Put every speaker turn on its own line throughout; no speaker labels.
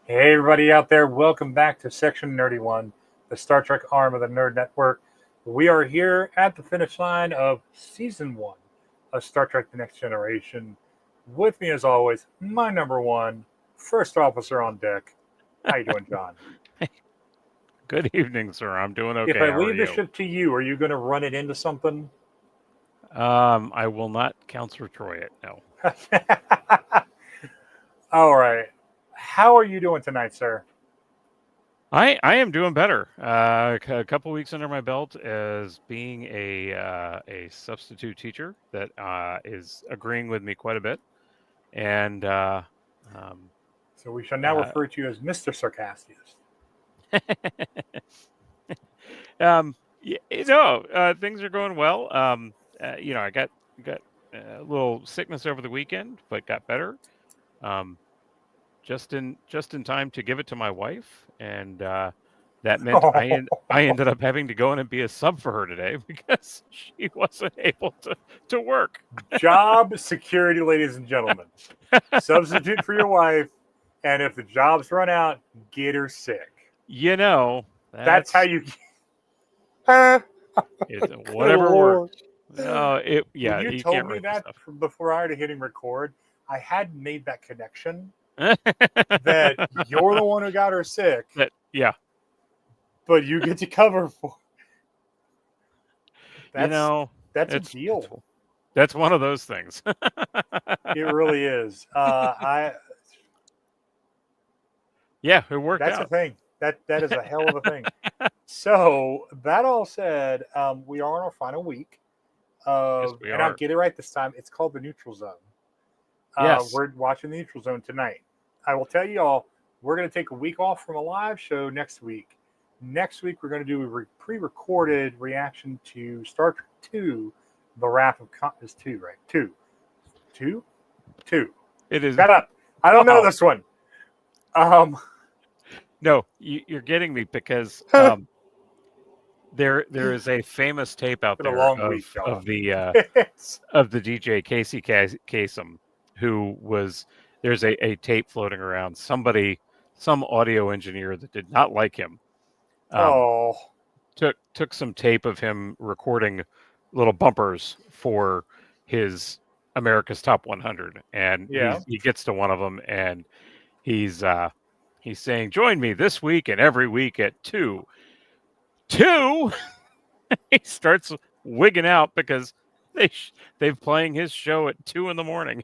Hey, everybody out there, welcome back to Section Nerdy One, the Star Trek arm of the Nerd Network. We are here at the finish line of Season 1 of Star Trek The Next Generation. With me, as always, my number one, first officer on deck. How you doing, John?
Good evening, sir. I'm doing
If
okay.
I
How are
leave the
you?
ship to you, are you going to run it into something?
I will not counselor Troy it. No.
All right. How are you doing tonight, sir?
I am doing better. A couple weeks under my belt as being a substitute teacher that is agreeing with me quite a bit, and um,
So we shall now
uh,
refer to you as Mr. Sarcastius.
things are going well. I got a little sickness over the weekend, but got better. Um, just in time to give it to my wife, and that meant I ended up having to go in and be a sub for her today because she wasn't able to work.
Job security, ladies and gentlemen. Substitute for your wife, and if the jobs run out, get her sick.
You know,
That's how
that's
you. Huh?
it.
Good
Whatever
lord!
works. No, it
When
yeah,
you
you
told
can't
me
write this
that
stuff.
before I started hitting record, I hadn't made that connection that you're the one who got her sick,
Yeah,
but you get to cover for.
you
That's
know,
that's a
it's
deal.
that's one of those things.
It really is. I
Yeah, it worked
That's a
out.
thing. That is a hell of a thing. So that all said, we are in our final week
Yes,
of,
we
and I'll
are.
get it right this time. It's called the Neutral Zone.
Yes.
We're watching the Neutral Zone tonight. I will tell you all, we're going to take a week off from a live show next week. Next week, we're going to do a pre-recorded reaction to Star Trek Two, The Wrath of Khan. Is two right? Two.
It is.
Shut up! I don't know
Wow.
this one. Um,
No, you're getting me because
it's
there is a famous tape out
been a
there
long week,
of
John.
the
It's
DJ Casey Kasem, who was there's a tape floating around. Some audio engineer that did not like him, um,
oh
took some tape of him recording little bumpers for his America's Top 100, and
yeah.
he gets to one of them, and he's uh, he's saying, "Join me this week and every week at 2." He starts wigging out because they're playing his show at 2 in the morning,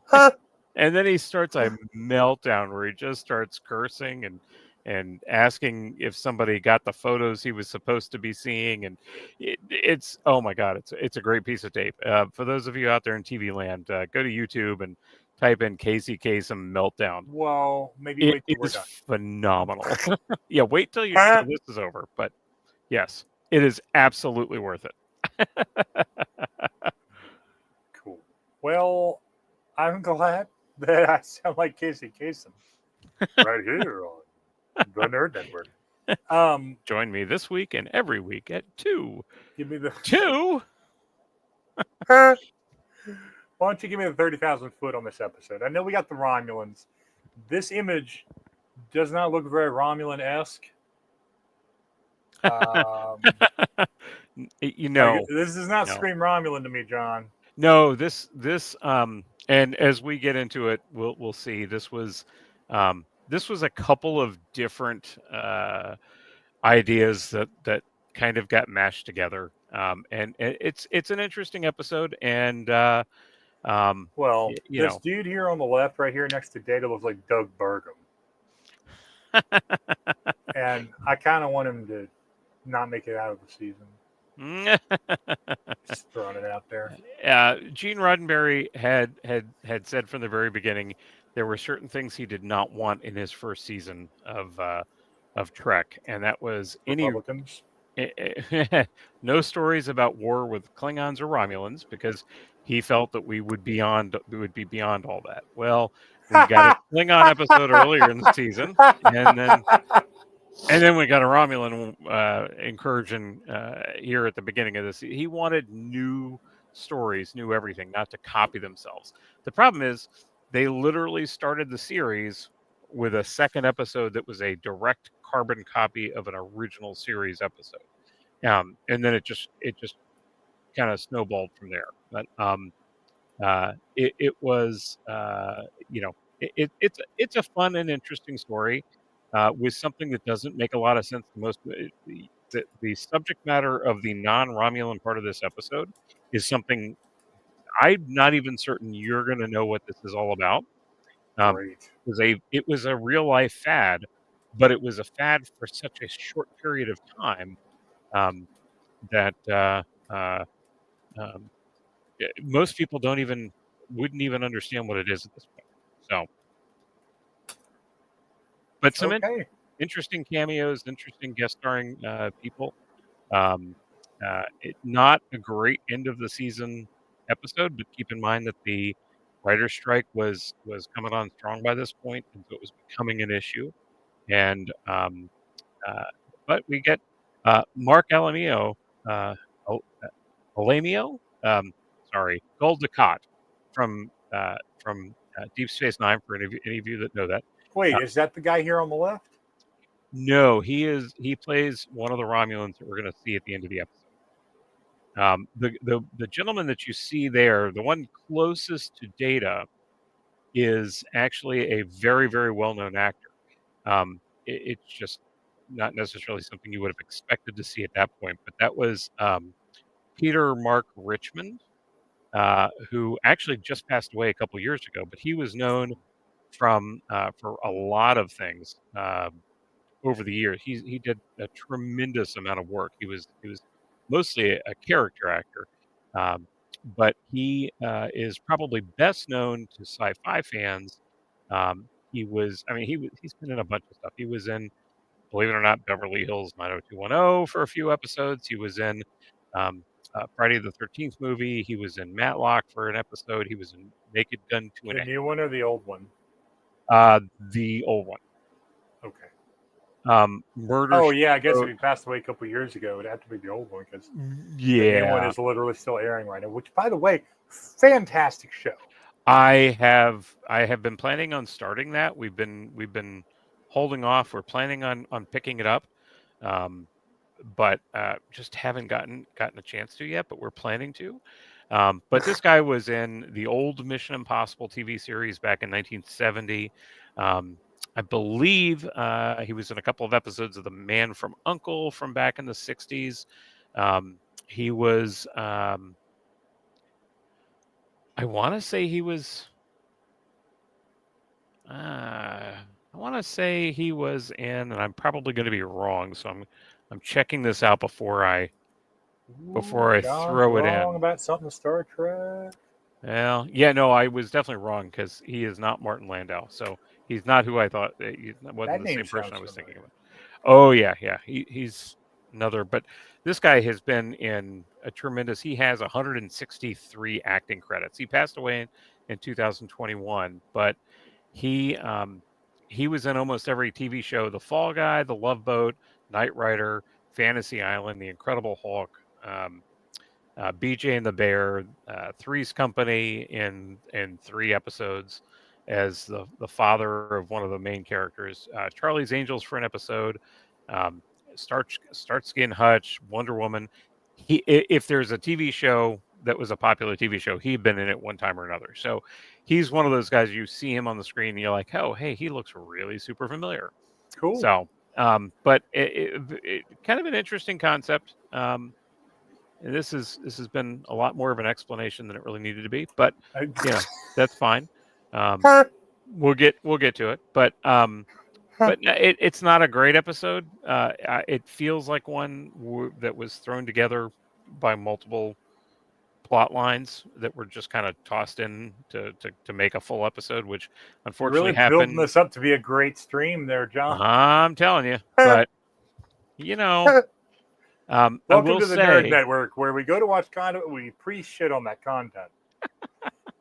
Huh.
and then he starts a meltdown where he just starts cursing and asking if somebody got the photos he was supposed to be seeing, and it's oh my god, it's a great piece of tape. For those of you out there in TV land, go to YouTube and type in Casey Kasem meltdown.
Well, maybe
It
wait till we're
is
done.
phenomenal. Yeah, wait
Huh.
till this is over, but yes, it is absolutely worth it.
Cool. Well, I'm glad that I sound like Casey Kasem right here on the Nerd Network. Um,
Join me this week and every week at 2.
Give me the.
2?
Huh. Why don't you give me the 30,000 foot on this episode? I know we got the Romulans. This image does not look very Romulan esque. Um,
You
like
know,
this does not
no.
scream Romulan to me, John.
No, and as we get into it, we'll see. This was a couple of different ideas that kind of got mashed together. And it's an interesting episode, and
Well,
you
this
know,
dude here on the left, right here next to Data, looks like Doug Burgum, and I kind of want him to not make it out of the season. Just throwing it out there.
Gene Roddenberry had said from the very beginning there were certain things he did not want in his first season of Trek, and that was any
Republicans.
no stories about war with Klingons or Romulans because he felt that we would be beyond all that. Well, we got a Klingon episode earlier in the season, and then we got a Romulan incursion here at the beginning of this. He wanted new stories, new everything, not to copy themselves. The problem is they literally started the series with a second episode that was a direct carbon copy of an original series episode. And then it just kind of snowballed from there. But it was it's a fun and interesting story with something that doesn't make a lot of sense to most. The subject matter of the non-Romulan part of this episode is something I'm not even certain you're going to know what this is all about.
Great.
It was a real life fad, but it was a fad for such a short period of time um, that uh, um, most people wouldn't even understand what it is at this point. So, but some
Okay.
interesting cameos, interesting guest starring people. Um, not a great end of the season episode, but keep in mind that the writer's strike was coming on strong by this point, and so it was becoming an issue. And uh, but we get Mark Alamio, uh, Al- Alamio, sorry, Gold Dukat from Deep Space Nine. For any of you that know that,
Wait,
uh,
is that the guy here on the left?
no, he plays one of the Romulans that we're going to see at the end of the episode. The gentleman that you see there, the one closest to Data, is actually a very very well known actor. It's just not necessarily something you would have expected to see at that point, but that was Peter Mark Richmond, who actually just passed away a couple years ago. But he was known from for a lot of things over the years. He did a tremendous amount of work. He was mostly a character actor, um, but he is probably best known to sci-fi fans. He's been in a bunch of stuff. He was in, believe it or not, Beverly Hills 90210 for a few episodes. He was in um, Friday the 13th movie. He was in Matlock for an episode. He was in Naked Gun two and
The
a
new one or the old one?
the old one.
Okay.
Murder
Oh
She
yeah, I guess if
Wrote.
he passed away a couple years ago, it'd have to be the old one because the new one
Yeah,
is literally still airing right now. Which, by the way, fantastic show.
I have been planning on starting that. We've been holding off. We're planning on picking it up, um, but just haven't gotten a chance to yet. But we're planning to. But this guy was in the old Mission Impossible TV series back in 1970. I believe he was in a couple of episodes of The Man from Uncle from back in the 60s. He was. I want to say he was. I want to say he was in, and I'm probably going to be wrong, so I'm checking this out
Ooh,
before I
John's
throw it
wrong
in.
about something Star Trek.
Well, yeah, no, I was definitely wrong because he is not Martin Landau, so he's not who I thought. He wasn't
That
the
name
same person
sounds
I was thinking
familiar.
about. Oh yeah, yeah, he's another. But this guy has been in a tremendous. He has 163 acting credits. He passed away in 2021, but he um, he was in almost every TV show: The Fall Guy, The Love Boat, Knight Rider, Fantasy Island, The Incredible Hulk. BJ and the Bear, Three's Company in 3 episodes as the father of one of the main characters. Charlie's Angels for an episode. Um, Starsky and Hutch, Wonder Woman. If there's a TV show that was a popular TV show, he'd been in it one time or another. So he's one of those guys you see him on the screen and you're like, oh, hey, he looks really super familiar.
Cool.
So, but kind of an interesting concept. This has been a lot more of an explanation than it really needed to be, but
I,
you know that's fine. Um, we'll get to it, but it's not a great episode. It feels like one that was thrown together by multiple plot lines that were just kind of tossed in to make a full episode, which
You're
unfortunately
really building
happened.
this up to be a great stream there, John.
I'm telling you, but you know, I
Welcome
will
to the Nerd
say
Network, where we go to watch content, we pre-shit on that content.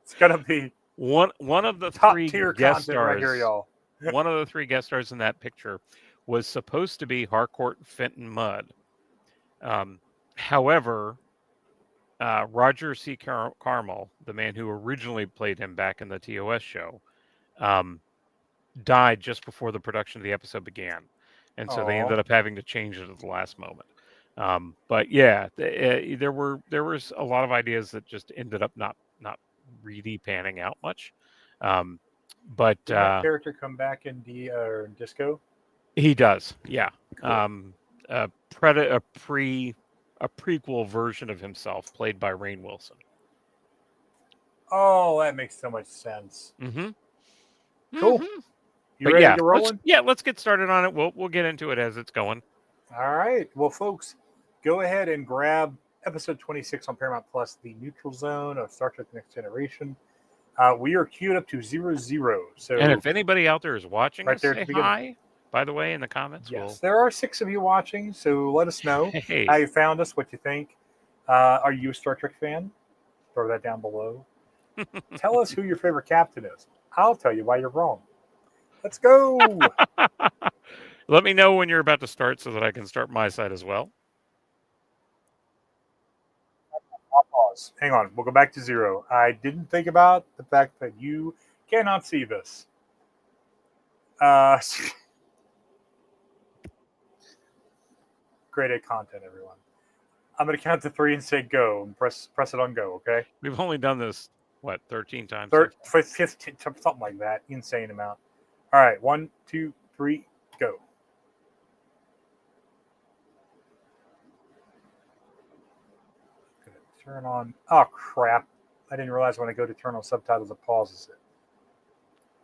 It's gonna be
one of the
top
three
tier
guest
content right here,
stars
y'all.
one of the three guest stars in that picture was supposed to be Harcourt Fenton Mudd. However, Roger C. Carmel, the man who originally played him back in the TOS show, um, died just before the production of the episode began, and so they
Aw.
ended up having to change it at the last moment. But yeah, there was a lot of ideas that just ended up not really panning out much. But
Did that character come back in Disco?
he does, yeah.
Cool.
A prequel version of himself, played by Rainn Wilson.
Oh, that makes so much sense.
Mm-hmm.
Cool.
Mm-hmm.
You
But
ready to
yeah,
get rolling?
let's get started on it. We'll get into it as it's going.
All right. Well, folks, go ahead and grab episode 26 on Paramount Plus, The Neutral Zone of Star Trek: The Next Generation. We are queued up to 00. So,
And if anybody out there is watching
right
us,
there at
say
the beginning.
hi. By the way, in the comments,
Yes, there are 6 of you watching, so let us know
hey,
how you found us, what you think. Are you a Star Trek fan? Throw that down below. Tell us who your favorite captain is. I'll tell you why you're wrong. Let's go.
let me know when you're about to start so that I can start my side as well.
I'll pause. Hang on. We'll go back to 0. I didn't think about the fact that you cannot see this. Grade A content, everyone. I'm going to count to 3 and say go, and press it on go, okay?
We've only done this, 13 times?
15, something like that. Insane amount. All right. 1, 2, 3, go. Turn on. Oh, crap. I didn't realize when I go to turn on subtitles, it pauses it.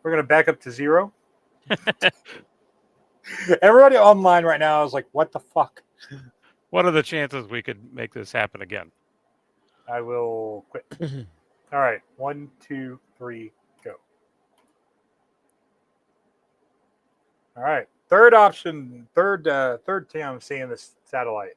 We're going to back up to 0. Everybody online right now is like, what the fuck?
What are the chances we could make this happen again?
I will quit. All right. 1, 2, 3, go. All right. Third option. Third time I'm seeing this satellite.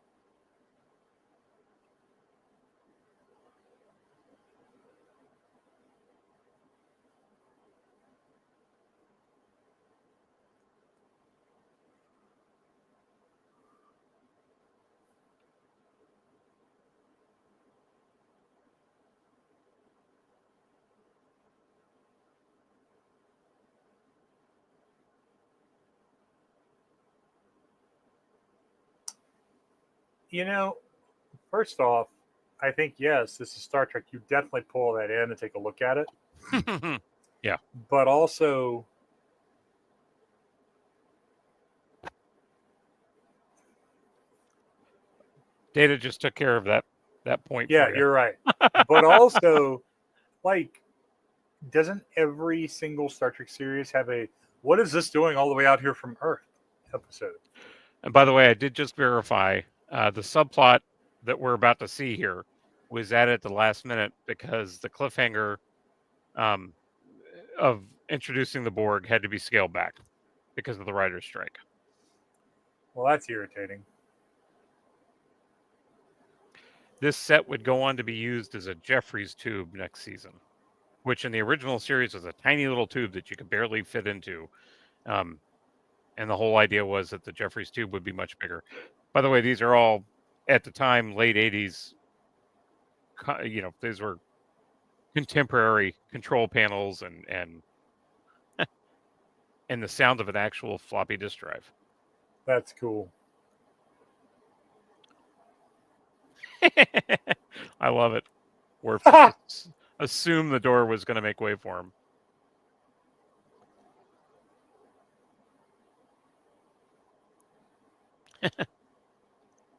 First off, I think, yes, this is Star Trek. You definitely pull that in and take a look at it.
Yeah.
But also,
Data just took care of that point.
yeah,
for you.
you're right. But also, like, doesn't every single Star Trek series have a "What is this doing all the way out here from Earth" episode?
And by the way, I did just verify the subplot that we're about to see here was added at the last minute because the cliffhanger of introducing the Borg had to be scaled back because of the writer's strike.
Well, that's irritating.
This set would go on to be used as a Jeffries tube next season, which in the original series was a tiny little tube that you could barely fit into. And the whole idea was that the Jeffries tube would be much bigger. By the way, these are all, at the time, late 80s. These were contemporary control panels and and the sound of an actual floppy disk drive.
That's cool.
I love it. Where assume the door was going to make way for him.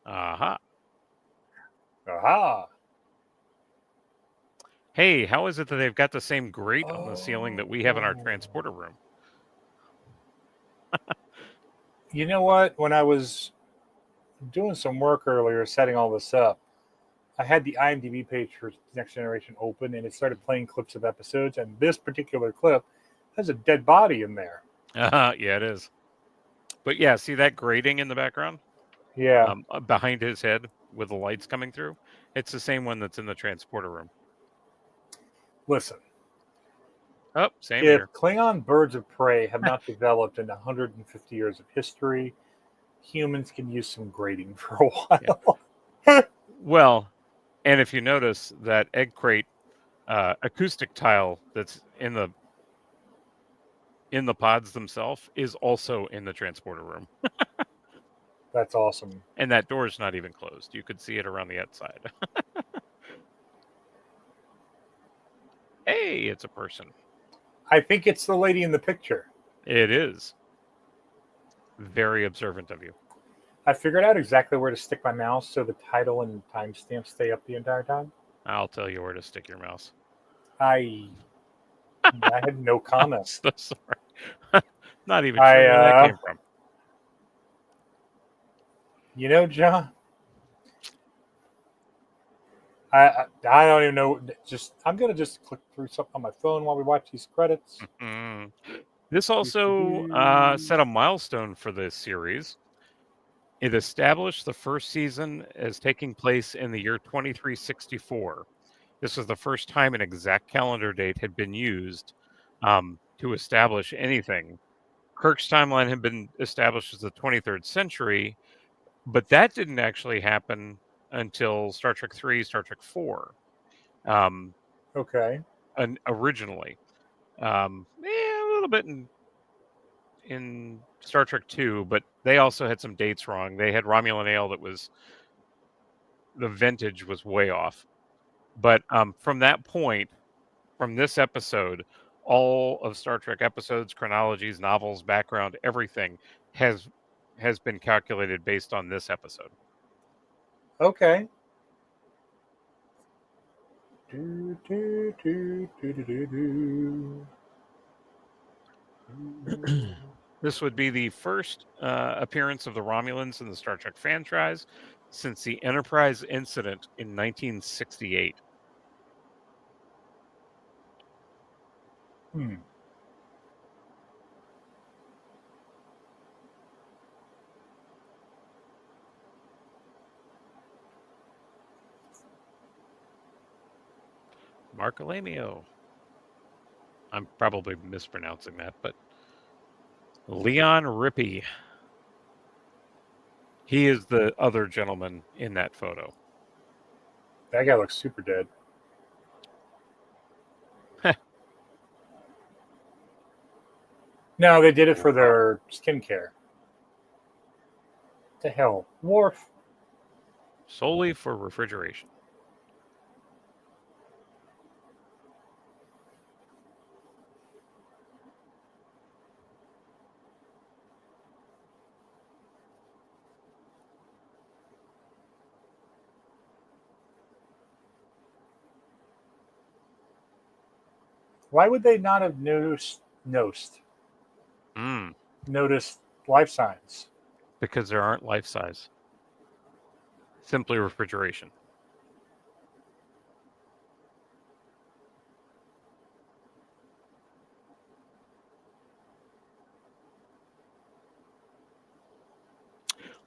Aha.
Aha.
Hey, how is it that they've got the same grate on the ceiling that we have in our transporter room?
You know what? When I was doing some work earlier, setting all this up, I had the IMDb page for Next Generation open, and it started playing clips of episodes. And this particular clip has a dead body in there.
Yeah, it is. But yeah, see that grating in the background?
Yeah.
Behind his head with the lights coming through? It's the same one that's in the transporter room.
Listen.
Oh, same
if
here.
Klingon birds of prey have not developed in 150 years of history, humans can use some grating for a while.
Yeah. Well, and if you notice that egg crate acoustic tile that's in the in the pods themselves is also in the transporter room.
That's awesome.
And that door is not even closed. You could see it around the outside. Hey, it's a person.
I think it's the lady in the picture.
It is. Very observant of you.
I figured out exactly where to stick my mouse so the title and timestamp stay up the entire time.
I'll tell you where to stick your mouse.
I had no comment.
So sorry. Not even sure where that came from.
You know, John, I don't even know. I'm gonna just click through something on my phone while we watch these credits.
Mm. This also set a milestone for this series. It established the first season as taking place in the year 2364. This was the first time an exact calendar date had been used to establish anything. Kirk's timeline had been established as the 23rd century, but that didn't actually happen until Star Trek 3, Star Trek 4,
Okay.
originally. A little bit in Star Trek 2, but they also had some dates wrong. They had Romulan ale that was, the vintage was way off. But from that point, from this episode, all of Star Trek episodes, chronologies, novels, background, everything has been calculated based on this episode.
Okay.
This would be the first appearance of the Romulans in the Star Trek franchise since the Enterprise incident in 1968.
Hmm.
Marcolamio. I'm probably mispronouncing that, but Leon Rippey. He is the other gentleman in that photo.
That guy looks super dead. No, they did it for their skincare. To hell, Worf.
Solely for refrigeration.
Why would they not have noticed life signs?
Because there aren't life size. Simply refrigeration.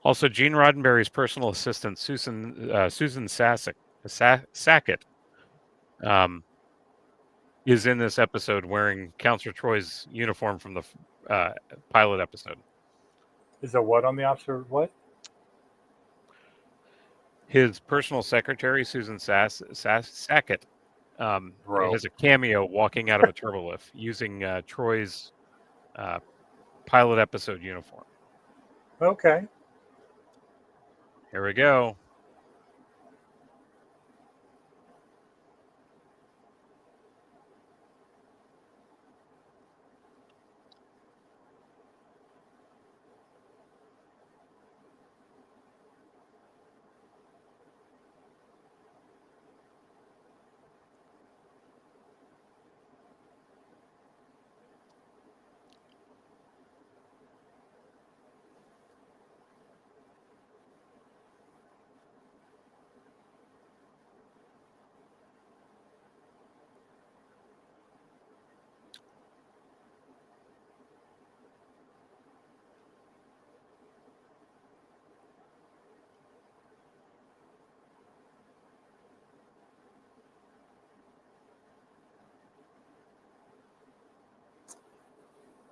Also, Gene Roddenberry's personal assistant, Susan Sackett, is in this episode wearing Counselor Troy's uniform from the pilot episode.
Is there what on the opposite? What?
His personal secretary, Susan Sackett, has a cameo walking out of a turbolift using Troy's pilot episode uniform.
Okay.
Here we go.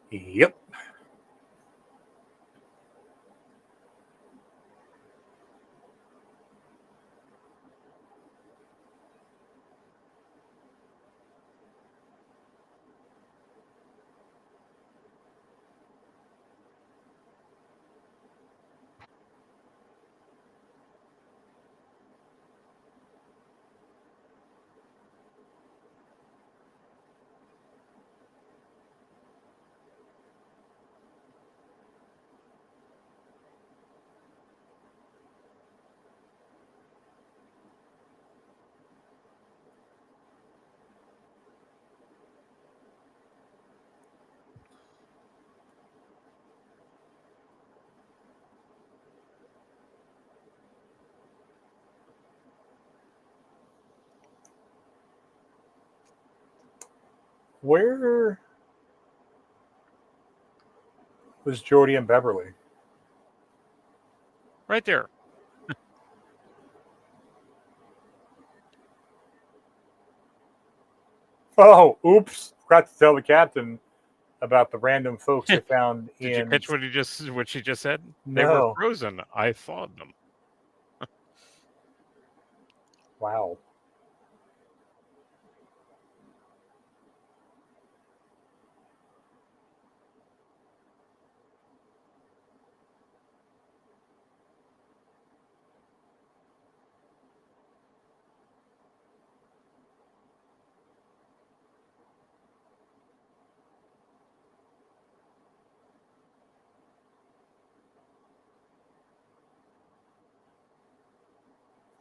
Yep. Where was Jordy and Beverly?
Right there.
Oh, oops! Forgot to tell the captain about the random folks they found
Did you
in.
catch what she just said? They were
No.
frozen. I thawed them.
Wow.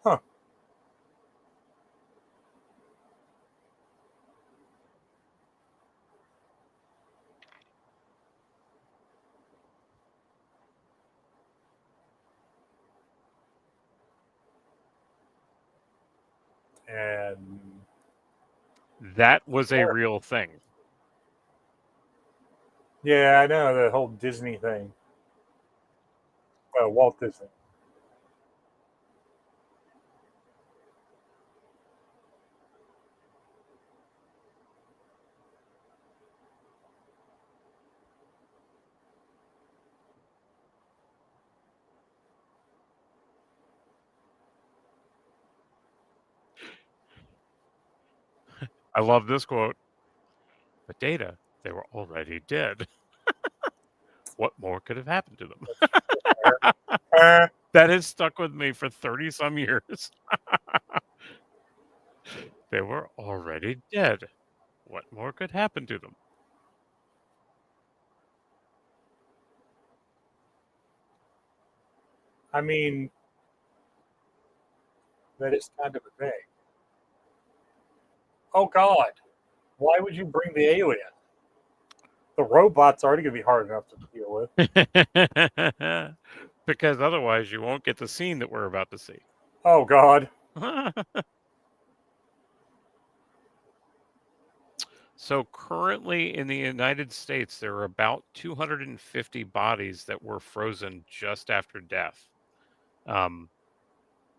Huh. And
That was a real thing.
yeah, I know the whole Disney thing. Walt Disney.
I love this quote. But Data, they were already dead. What more could have happened to them? That has stuck with me for 30 some years. They were already dead. What more could happen to them?
I mean, that is kind of a thing. Oh God, why would you bring the alien? The robot's already going to be hard enough to deal with.
Because otherwise you won't get the scene that we're about to see.
Oh God.
So currently in the United States, there are about 250 bodies that were frozen just after death,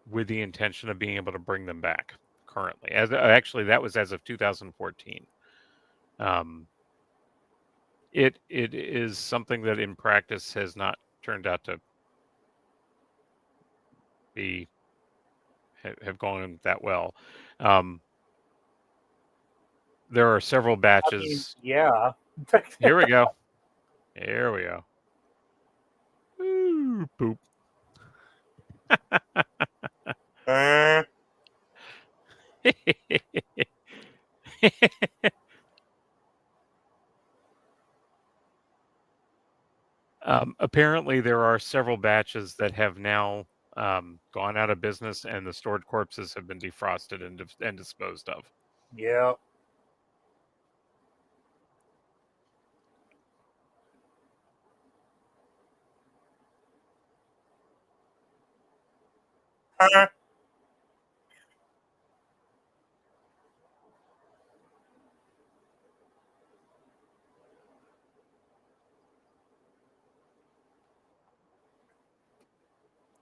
with the intention of being able to bring them back currently. As actually, that was as of 2014. It is something that in practice has not turned out to be have gone that well. There are several
I mean,
batches.
yeah.
Here we go. Here we go. Ooh, poop. Apparently, there are several batches that have now gone out of business, and the stored corpses have been defrosted and disposed of.
Yeah.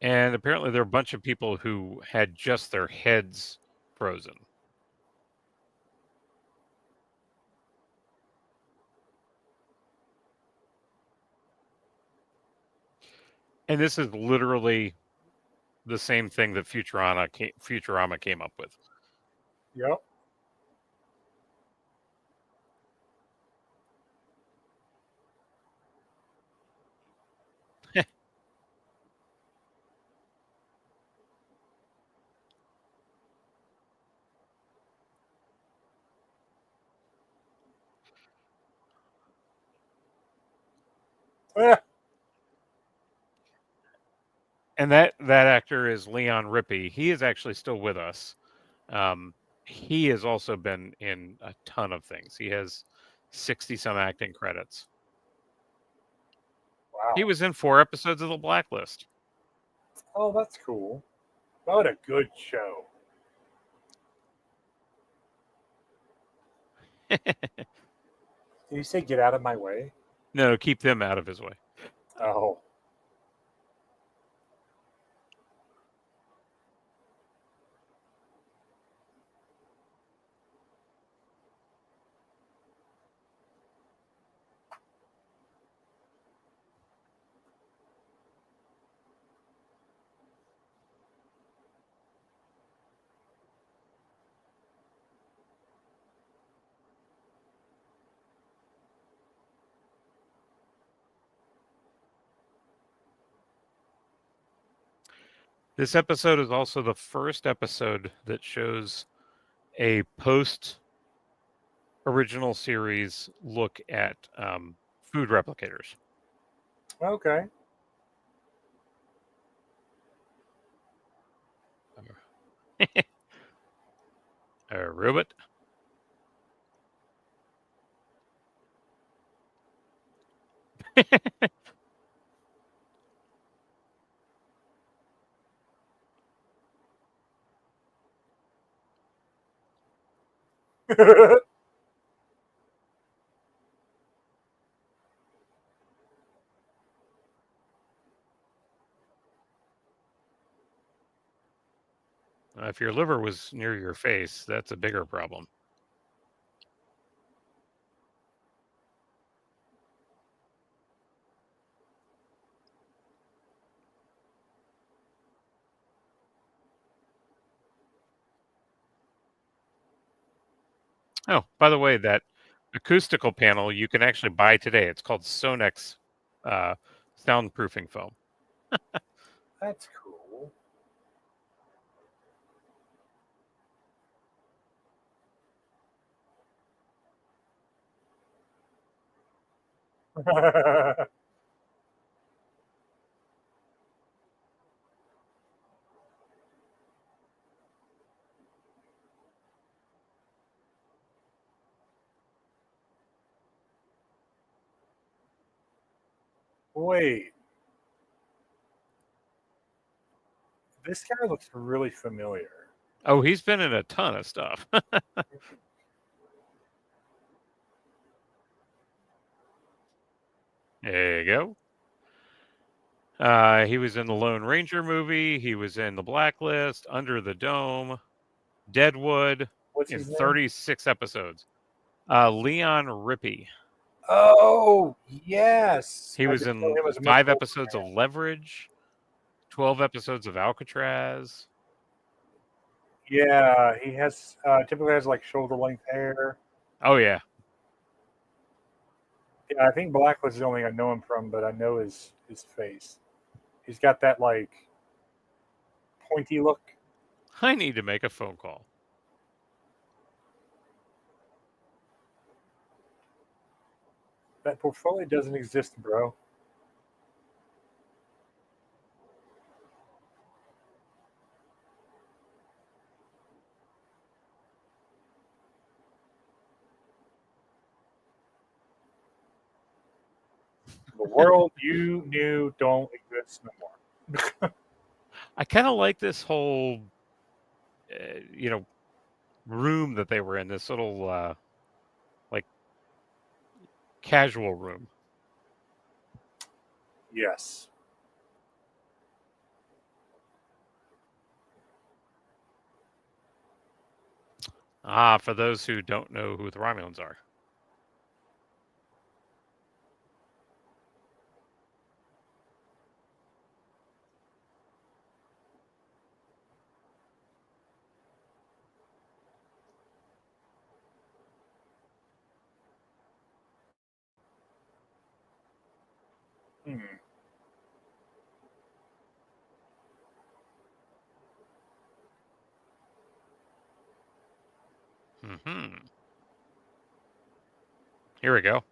And apparently, there are a bunch of people who had just their heads frozen. And this is literally the same thing that Futurama came up with.
Yep.
And that actor is Leon Rippey. He is actually still with us. He has also been in a ton of things. He has 60 some acting credits.
Wow.
He was in 4 episodes of The Blacklist.
Oh, that's cool. What a good show. Did you say get out of my way?
No, keep them out of his way.
Oh.
This episode is also the first episode that shows a post original series look at food replicators.
Okay.
A robot. If your liver was near your face, that's a bigger problem. Oh, by the way, that acoustical panel you can actually buy today. It's called Sonex soundproofing foam.
That's cool. Wait, this guy looks really familiar.
Oh, he's been in a ton of stuff. There you go. He was in the Lone Ranger movie. He was in The Blacklist, Under the Dome, Deadwood,
What's
in
his name?
36 episodes. Leon Rippey.
Oh, yes.
He
I
was
just know
in
him as a much
5
older
episodes of
man.
Leverage, 12 episodes of Alcatraz.
Yeah, he has typically has like shoulder length hair.
Oh yeah.
Yeah, I think Black was the only thing I know him from, but I know his face. He's got that like pointy look.
I need to make a phone call.
That portfolio doesn't exist, bro. The world you knew don't exist no more.
I kind of like this whole you know, room that they were in, this little like casual room.
Yes.
Ah, for those who don't know who the Romulans are.
Hmm.
Hmm. Here we go.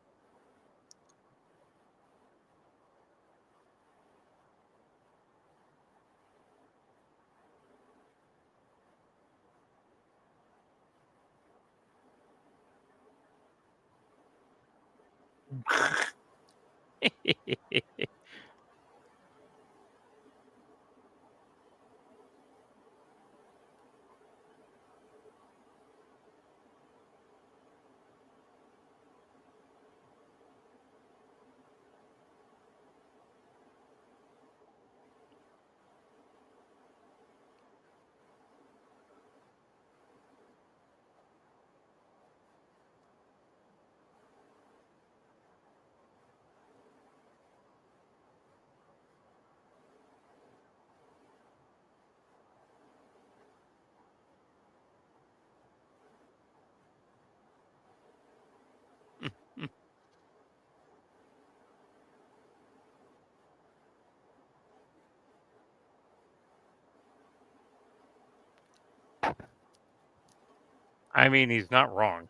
I mean, he's not wrong.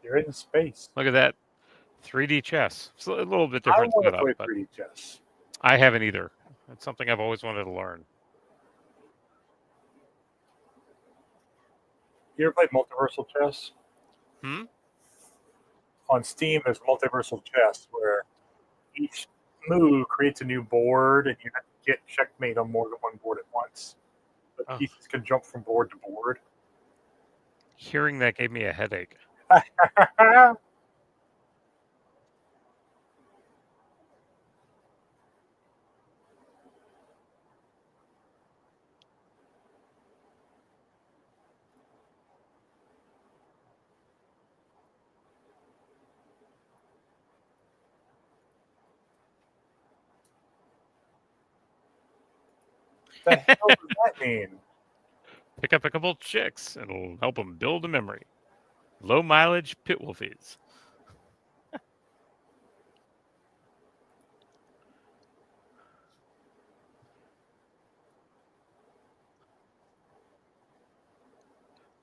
You're in space.
Look at that 3D chess. It's a little bit
I
different
want to
setup,
play
but
3D chess.
I haven't either. It's something I've always wanted to learn.
You ever played multiversal chess?
Hmm?
On Steam, there's multiversal chess where each move creates a new board, and you have to get checkmate on more than one board at once. But
Oh,
pieces can jump from board to board.
hearing that gave me a headache.
The hell does that mean?
Pick up a couple chicks, and it'll help them build a memory. Low mileage pit wolfies.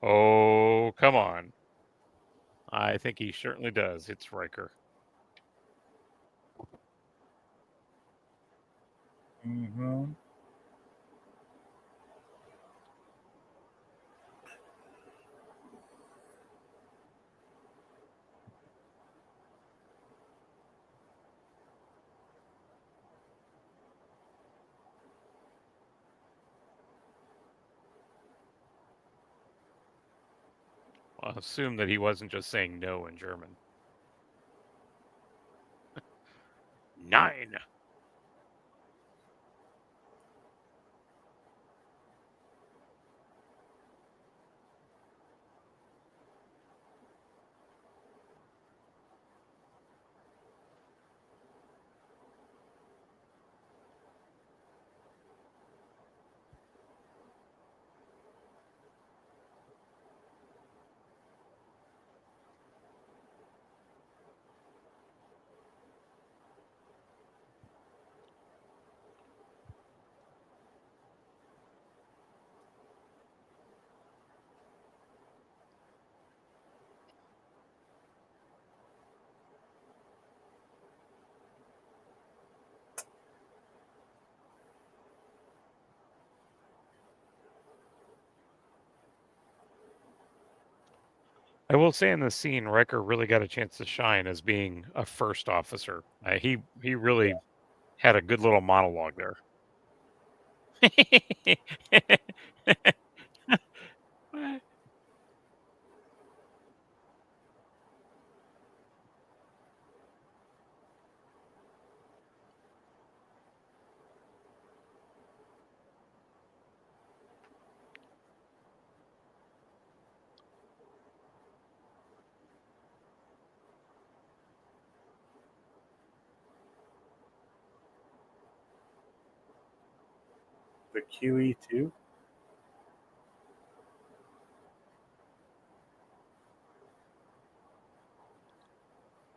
Oh, come on. I think he certainly does. It's Riker.
Mm-hmm.
I'll assume that he wasn't just saying no in German. 9. I will say in the scene, Riker really got a chance to shine as being a first officer. He really had a good little monologue there.
The QE2.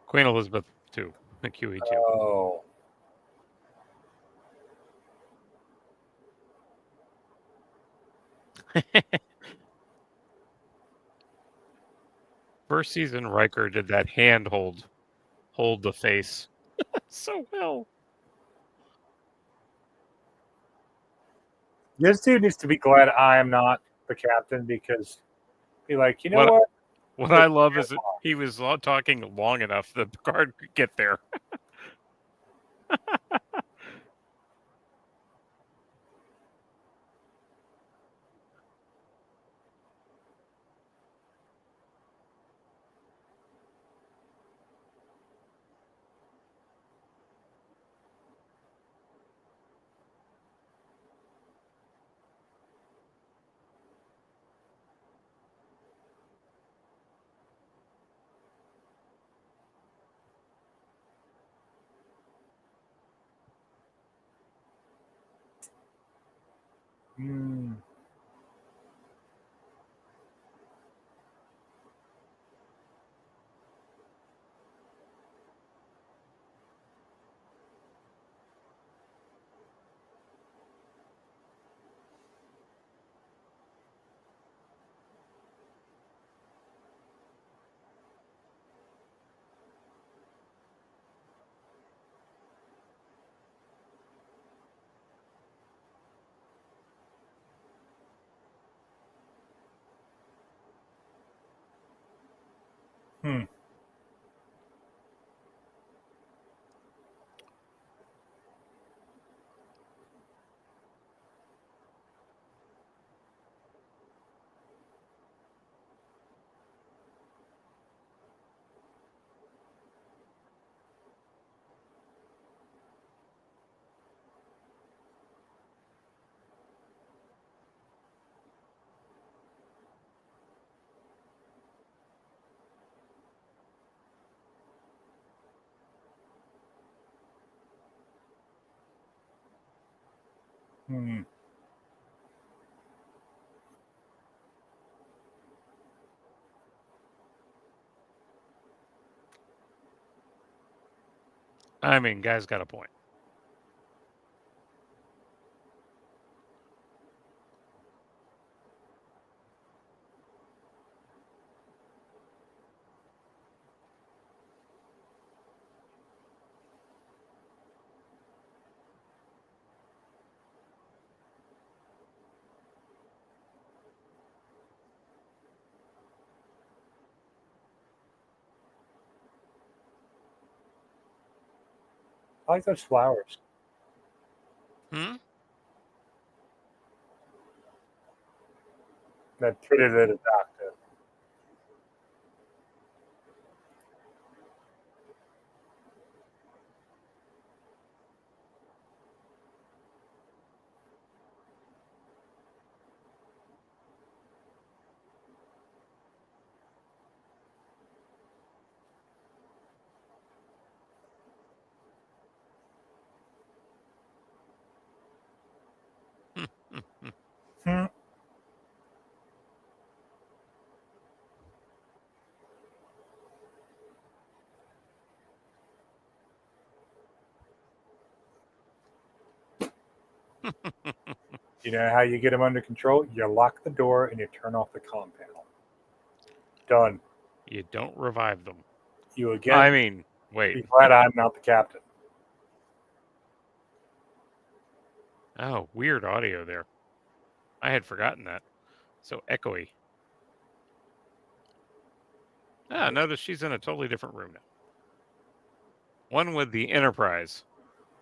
Queen Elizabeth too, the QE2.
Oh.
First season, Riker did that hold the face so well.
This dude needs to be glad I am not the captain because be like, you know
What
what?
what
Take
I
your
love is
hands
that
off.
he was talking long enough that Picard could get there.
Hmm. Hmm. Hmm.
I mean, guy's got a point.
I like those flowers.
Hmm?
That pretty little doctor. Hmm. You know how you get them under control? You lock the door and you turn off the comm panel. Done.
You don't revive them.
You
I
again
mean, wait.
be glad I'm not the captain.
Oh, weird audio there. I had forgotten that. So echoey. Ah, notice she's in a totally different room now. One with the Enterprise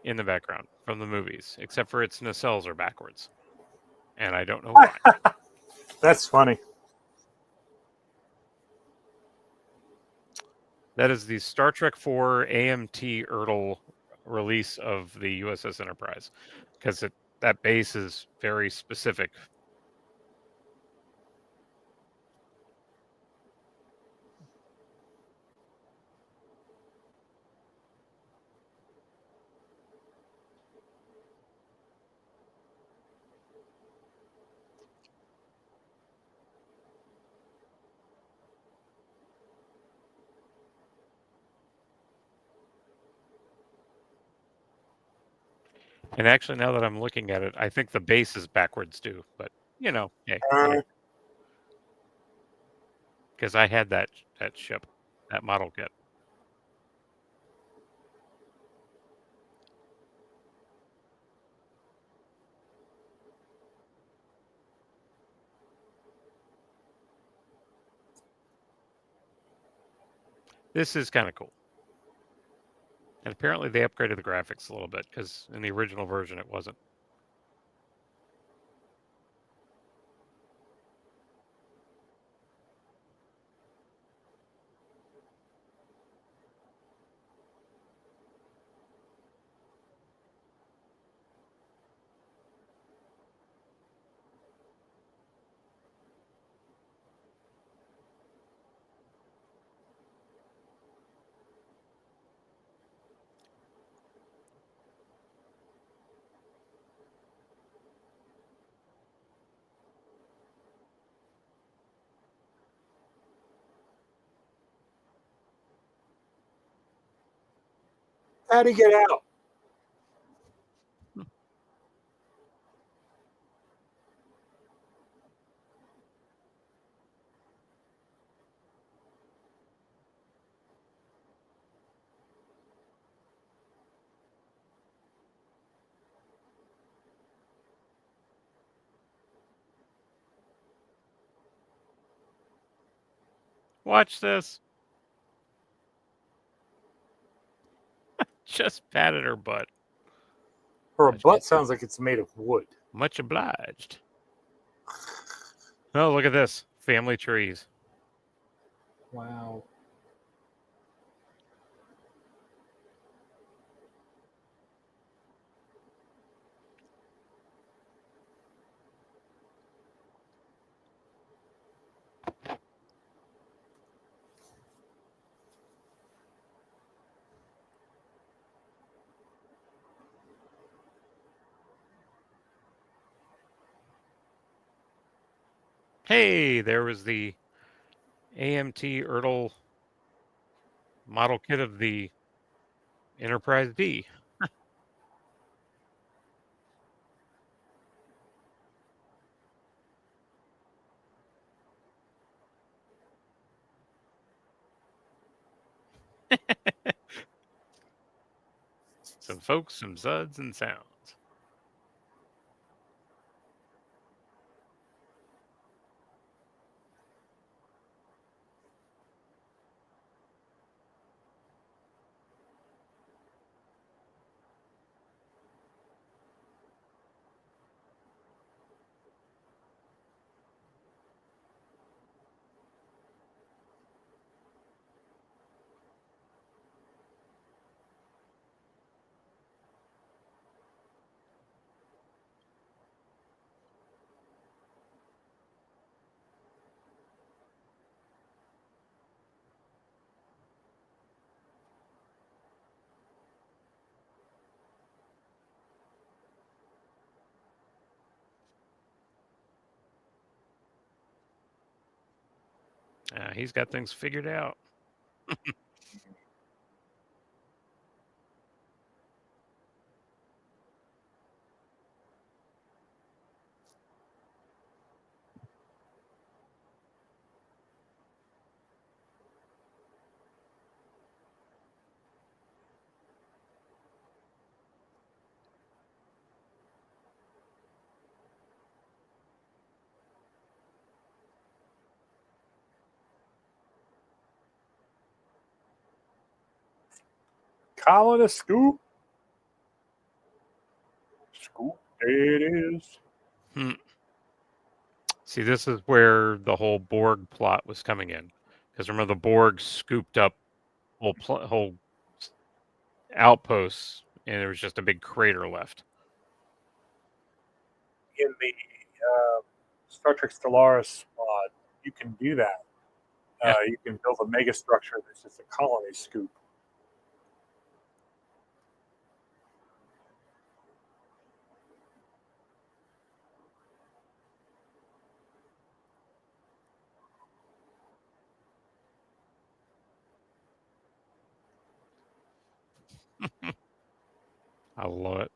in the background from the movies, except for its nacelles are backwards. And I don't know why.
That's funny.
That is the Star Trek 4 AMT Ertl release of the USS Enterprise, because that base is very specific. And actually, now that I'm looking at it, I think the base is backwards too. But hey,
Uh,
whatever. Because I had that ship, that model kit. This is kind of cool. And apparently, they upgraded the graphics a little bit because in the original version, it wasn't.
how'd he get out?
Watch this. Just patted her butt.
Her butt sounds like it's made of wood.
Much obliged. Oh, look at this. Family trees.
Wow.
Hey, there was the AMT Ertl model kit of the Enterprise D. Some folks, some suds, and sounds. He's got things figured out.
Calling a scoop. Scoop. It is.
See, this is where the whole Borg plot was coming in. Because remember, the Borg scooped up whole outposts, and there was just a big crater left.
In the Star Trek Stellaris mod, you can do that. You can build a mega structure that's just a colony scoop.
I love it.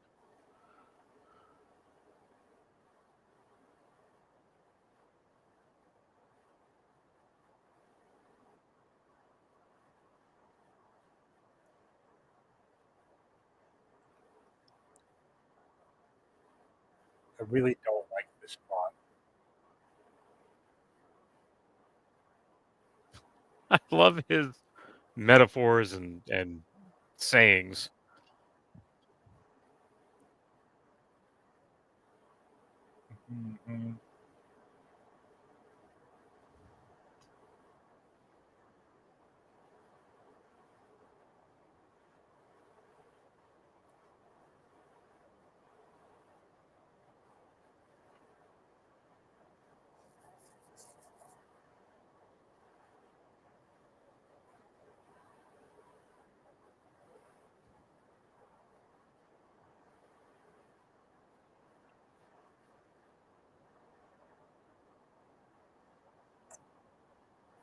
I really don't like this plot.
I love his metaphors and sayings.
Mm-hmm.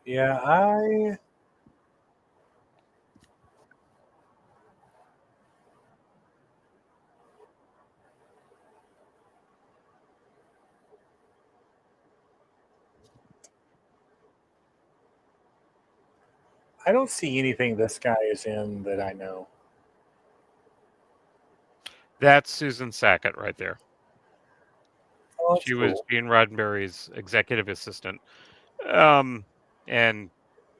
Yeah, I don't see anything this guy is in that I know.
That's Susan Sackett right there.
Oh, that's
She was
cool.
Gene Roddenberry's executive assistant, and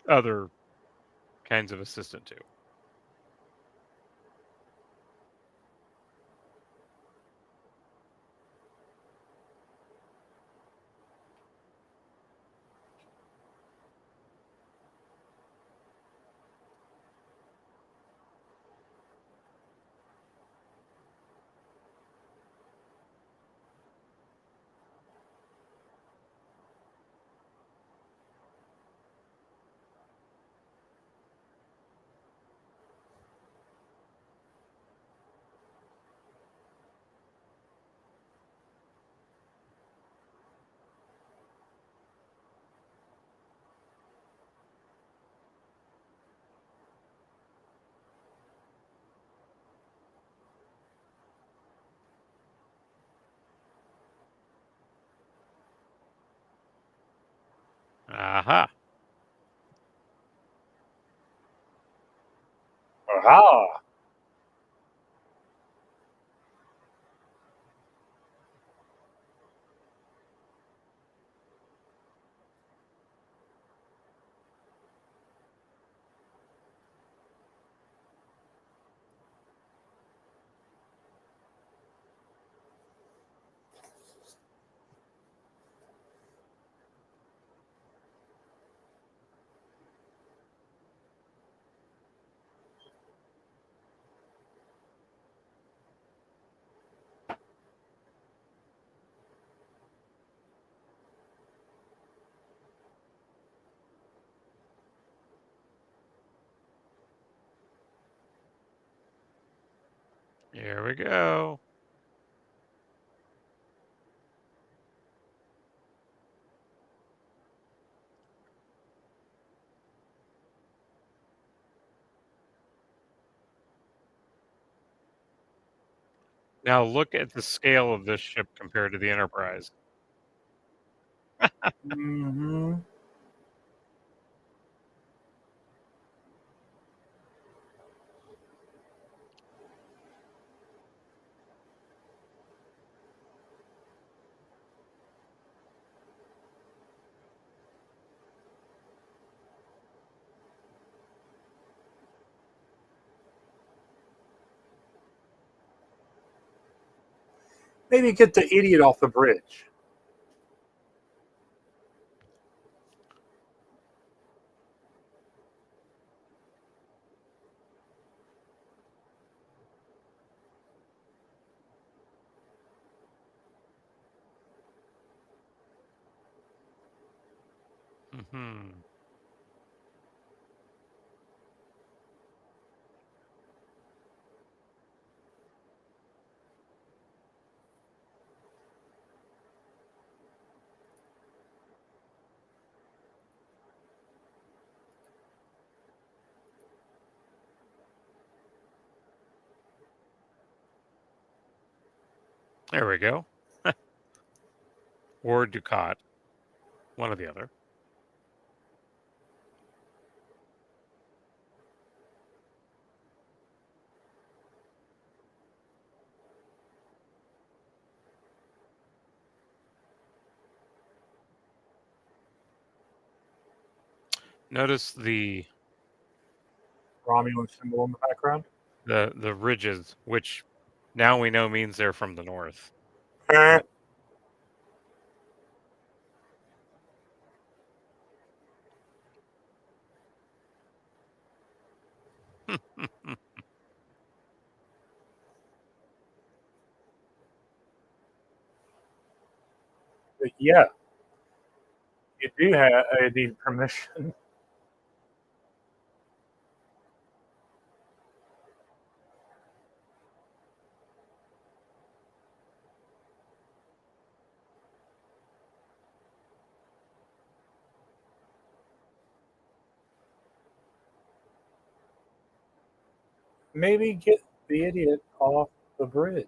other kinds of assistant too.
Ah,
Here we go. Now look at the scale of this ship compared to the Enterprise.
hmm maybe get the idiot off the bridge.
Hmm. There we go. Or Ducat, one or the other. Notice
Romulan symbol in the background.
the ridges, which now we know means they're from the north.
Eh, but yeah, you do have need permission. Maybe get the idiot off the bridge.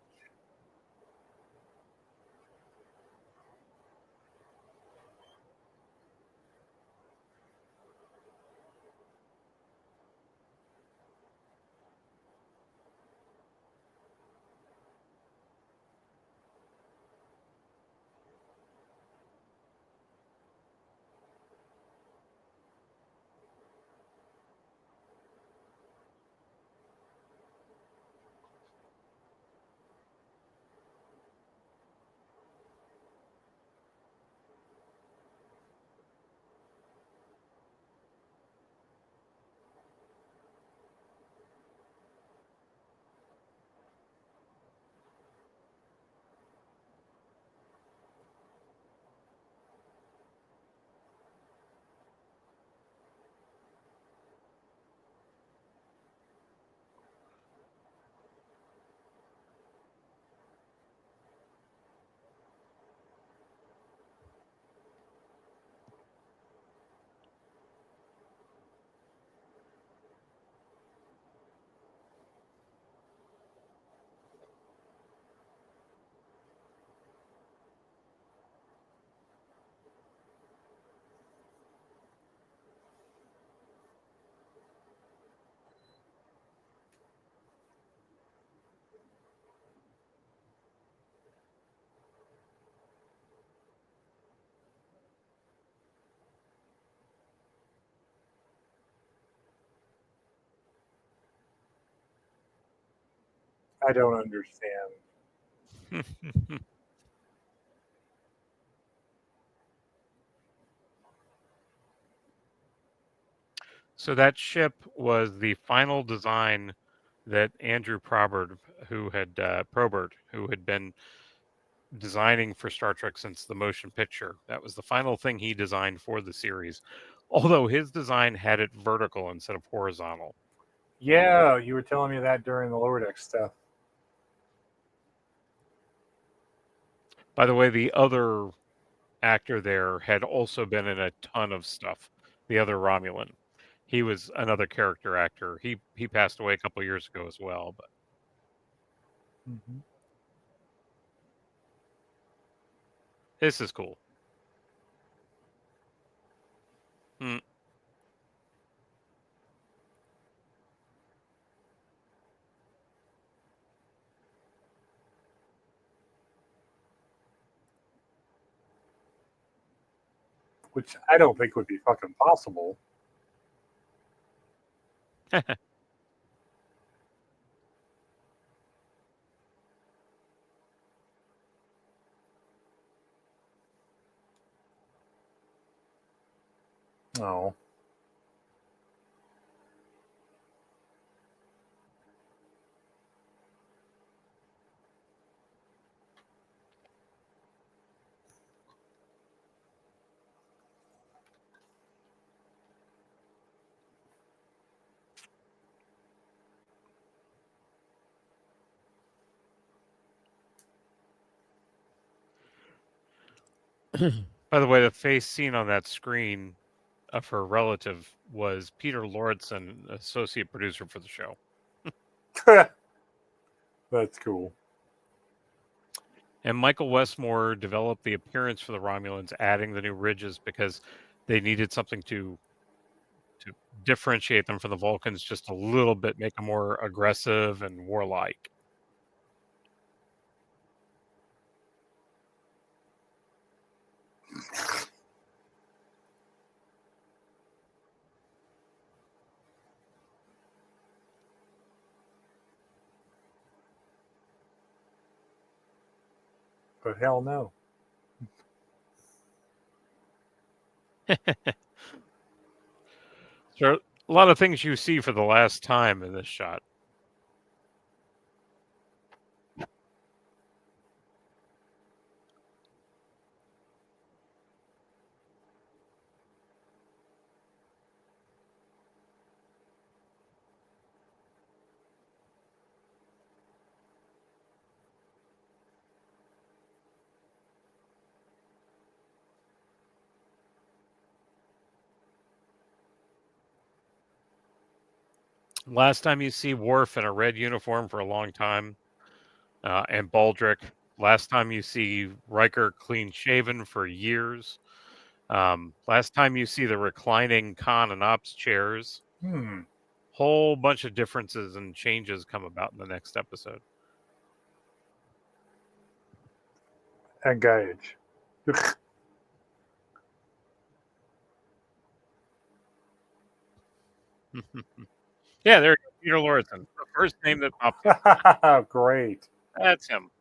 I don't understand.
So that ship was the final design that Andrew Probert, who had Probert, who had been designing for Star Trek since the motion picture. That was the final thing he designed for the series. Although his design had it vertical instead of horizontal.
Yeah, you were telling me that during the lower deck stuff.
By the way, the other actor there had also been in a ton of stuff. The other Romulan, he was another character actor. He passed away a couple years ago as well. But
Mm-hmm.
this is cool. Mm.
Which I don't think would be fucking possible. No.
By the way, the face seen on that screen of her relative was Peter Lorison, associate producer for the show.
That's cool.
And Michael Westmore developed the appearance for the Romulans, adding the new ridges because they needed something to differentiate them from the Vulcans just a little bit, make them more aggressive and warlike.
But hell no.
So a lot of things you see for the last time in this shot. Last time you see Worf in a red uniform for a long time, and Baldric. Last time you see Riker clean shaven for years. Last time you see the reclining con and ops chairs. Whole bunch of differences and changes come about in the next episode.
Engage.
Yeah, there you go. Peter Lorison, the first name that popped up.
Great.
That's him.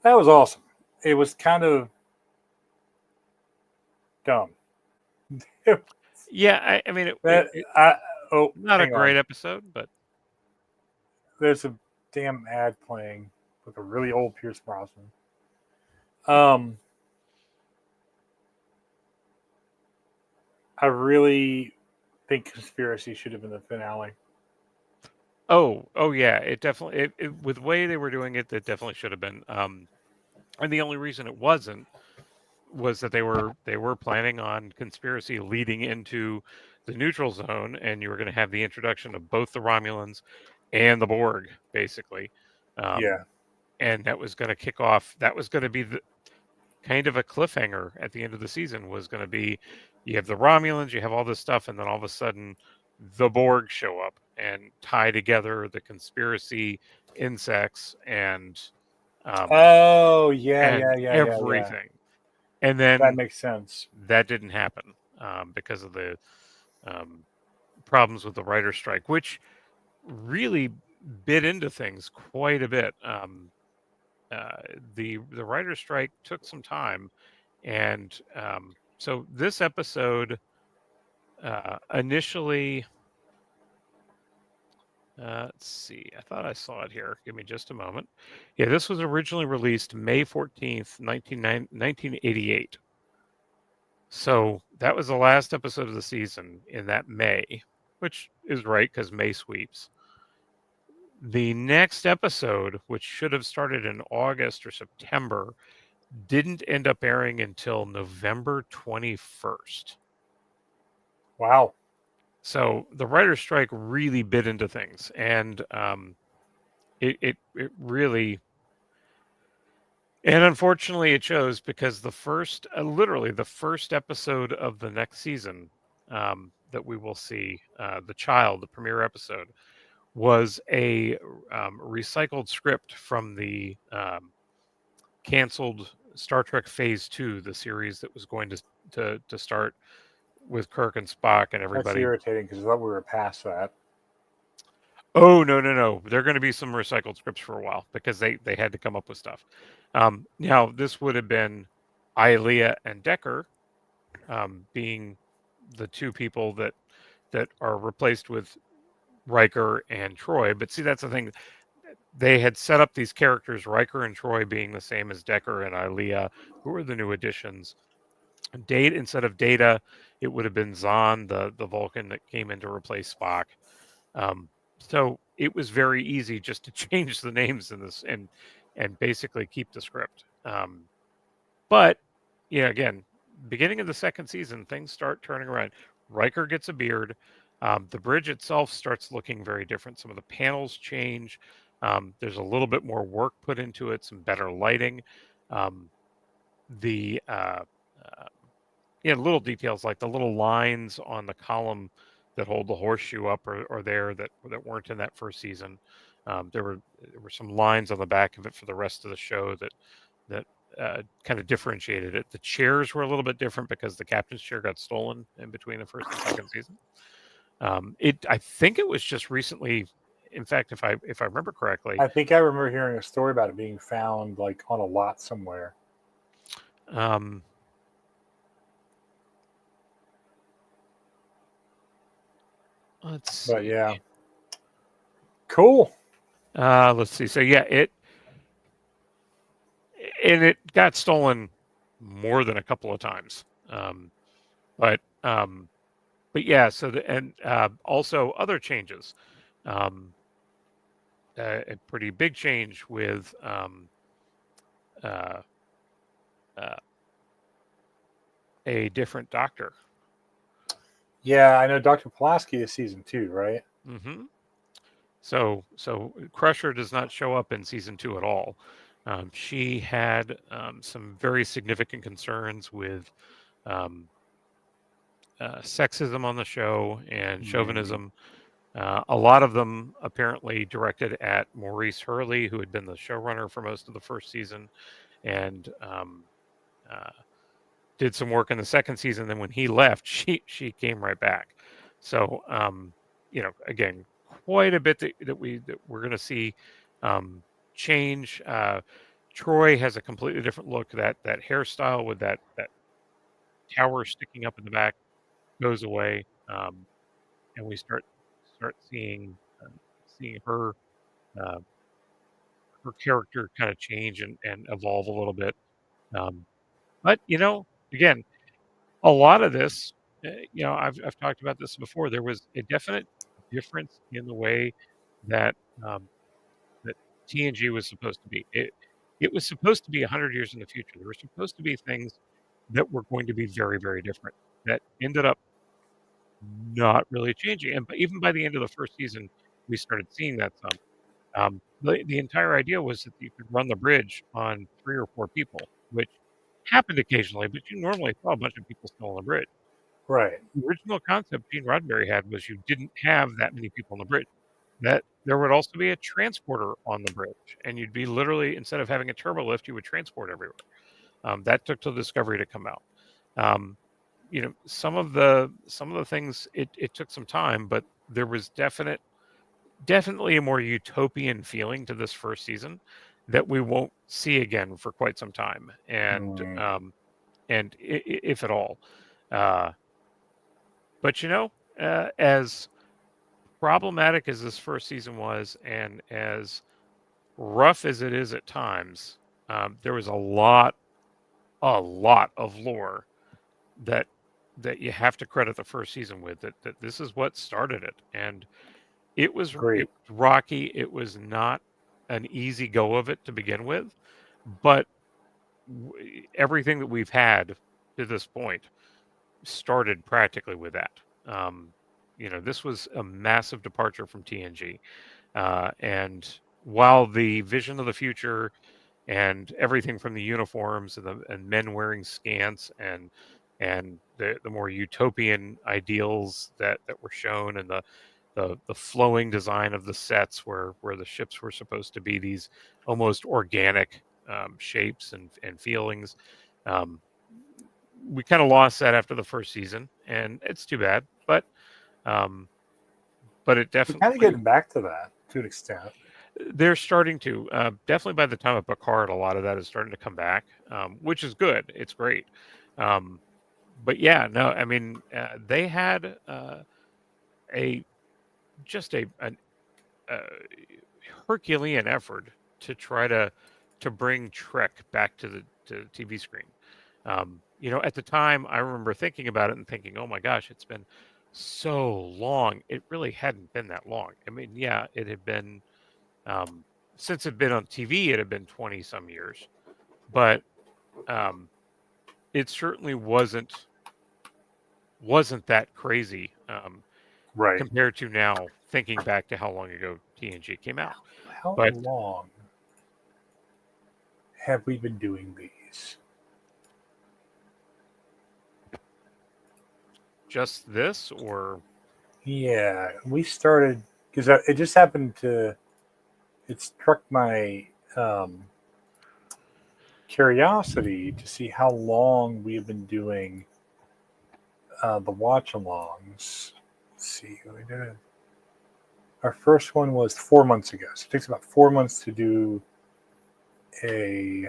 That was awesome. It was kind of dumb.
Yeah, I mean, not a great episode, but
there's a damn ad playing with a really old Pierce Brosnan. I really think Conspiracy should have been the finale.
Oh yeah, it definitely with the way they were doing it, that definitely should have been. And the only reason it wasn't was that they were planning on Conspiracy leading into the neutral zone, and you were going to have the introduction of both the Romulans and the Borg, basically.
Yeah.
And that was going to kick off. That was going to be the kind of a cliffhanger at the end of the season. Was going to be, you have the Romulans, you have all this stuff, and then all of a sudden, the Borg show up and tie together the Conspiracy insects and everything. And then
that makes sense.
That didn't happen because of the problems with the writer's strike, which really bit into things quite a bit. The writer's strike took some time, and so this episode initially. Let's see. I thought I saw it here. Give me just a moment. Yeah, this was originally released May 14th, 1988. So that was the last episode of the season in that May, which is right because May sweeps. The next episode, which should have started in August or September, didn't end up airing until November 21st.
Wow.
So the writer's strike really bit into things, and it really, and unfortunately it shows because the first, literally the first episode of the next season that we will see, the child, the premiere episode, was a recycled script from the canceled Star Trek Phase 2, the series that was going to start with Kirk and Spock and
That's
everybody.
irritating because I thought we were past that.
Oh, no. There are going to be some recycled scripts for a while because they had to come up with stuff. Now, this would have been Ilea and Decker being the two people that are replaced with Riker and Troy. But see, that's the thing. They had set up these characters, Riker and Troy being the same as Decker and Ilea, who were the new additions. Data, instead of Data, it would have been Zahn, the Vulcan that came in to replace Spock. So it was very easy just to change the names in this and basically keep the script. But yeah, again, beginning of the second season, things start turning around. Riker gets a beard. The bridge itself starts looking very different. Some of the panels change. There's a little bit more work put into it, some better lighting. The little details like the little lines on the column that hold the horseshoe up or there that weren't in that first season. There were some lines on the back of it for the rest of the show that kind of differentiated it. The chairs were a little bit different because the captain's chair got stolen in between the first and second season. I think it was just recently. In fact, if I remember correctly,
I think I remember hearing a story about it being found like on a lot somewhere.
Let's see.
But yeah, cool.
Let's see. So yeah, it got stolen more than a couple of times. But yeah. So also other changes. A pretty big change with a different doctor.
Yeah, I know Dr. Pulaski is season 2, right?
Mm-hmm. So Crusher does not show up in season 2 at all. She had some very significant concerns with sexism on the show and chauvinism. A lot of them apparently directed at Maurice Hurley, who had been the showrunner for most of the first season, and did some work in the second season. Then when he left, she came right back. So again, quite a bit that we're going to see change. Troy has a completely different look. That hairstyle with that tower sticking up in the back goes away, and we start seeing her her character kind of change and evolve a little bit. But again, a lot of this, I've talked about this before. There was a definite difference in the way that that TNG was supposed to be. It was supposed to be 100 years in the future. There were supposed to be things that were going to be very, very different that ended up not really changing. And even by the end of the first season, we started seeing that some. The entire idea was that you could run the bridge on 3 or 4 people, which happened occasionally, but you normally saw a bunch of people still on the bridge.
Right.
The original concept Gene Roddenberry had was you didn't have that many people on the bridge. That there would also be a transporter on the bridge, and you'd be literally, instead of having a turbo lift, you would transport everywhere. That took till Discovery to come out. Some of the things it took some time, but there was definite definitely a more utopian feeling to this first season that we won't see again for quite some time, and if at all. Uh, but as problematic as this first season was, and as rough as it is at times, there was a lot of lore that you have to credit the first season with. That this is what started it, and it
Great.
was rocky. It was not an easy go of it to begin with, but everything that we've had to this point started practically with that. This was a massive departure from TNG, and while the vision of the future and everything from the uniforms and men wearing scants and the more utopian ideals that were shown, and the flowing design of the sets where the ships were supposed to be these almost organic shapes and feelings. Um, we kind of lost that after the first season, and it's too bad. Um, but it
We're kind of
definitely
getting back to that to an extent.
they're starting to definitely by the time of Picard, a lot of that is starting to come back, which is good. It's great. Um, but yeah, no, I mean they had a just a Herculean effort to try to bring Trek back to the TV screen. At the time, I remember thinking about it and thinking, "Oh my gosh, it's been so long." It really hadn't been that long. I mean, yeah, it had been um, since it'd been on TV, it had been 20 some years, but um, it certainly wasn't that crazy
Right.
compared to now. Thinking back to how long ago TNG came out,
How
but
long have we been doing these?
just this, or
Yeah, we started because it just happened to. It struck my um, curiosity to see how long we have been doing the watch-alongs. Let's see, we did it. Our first one was 4 months ago, so it takes about 4 months to do a.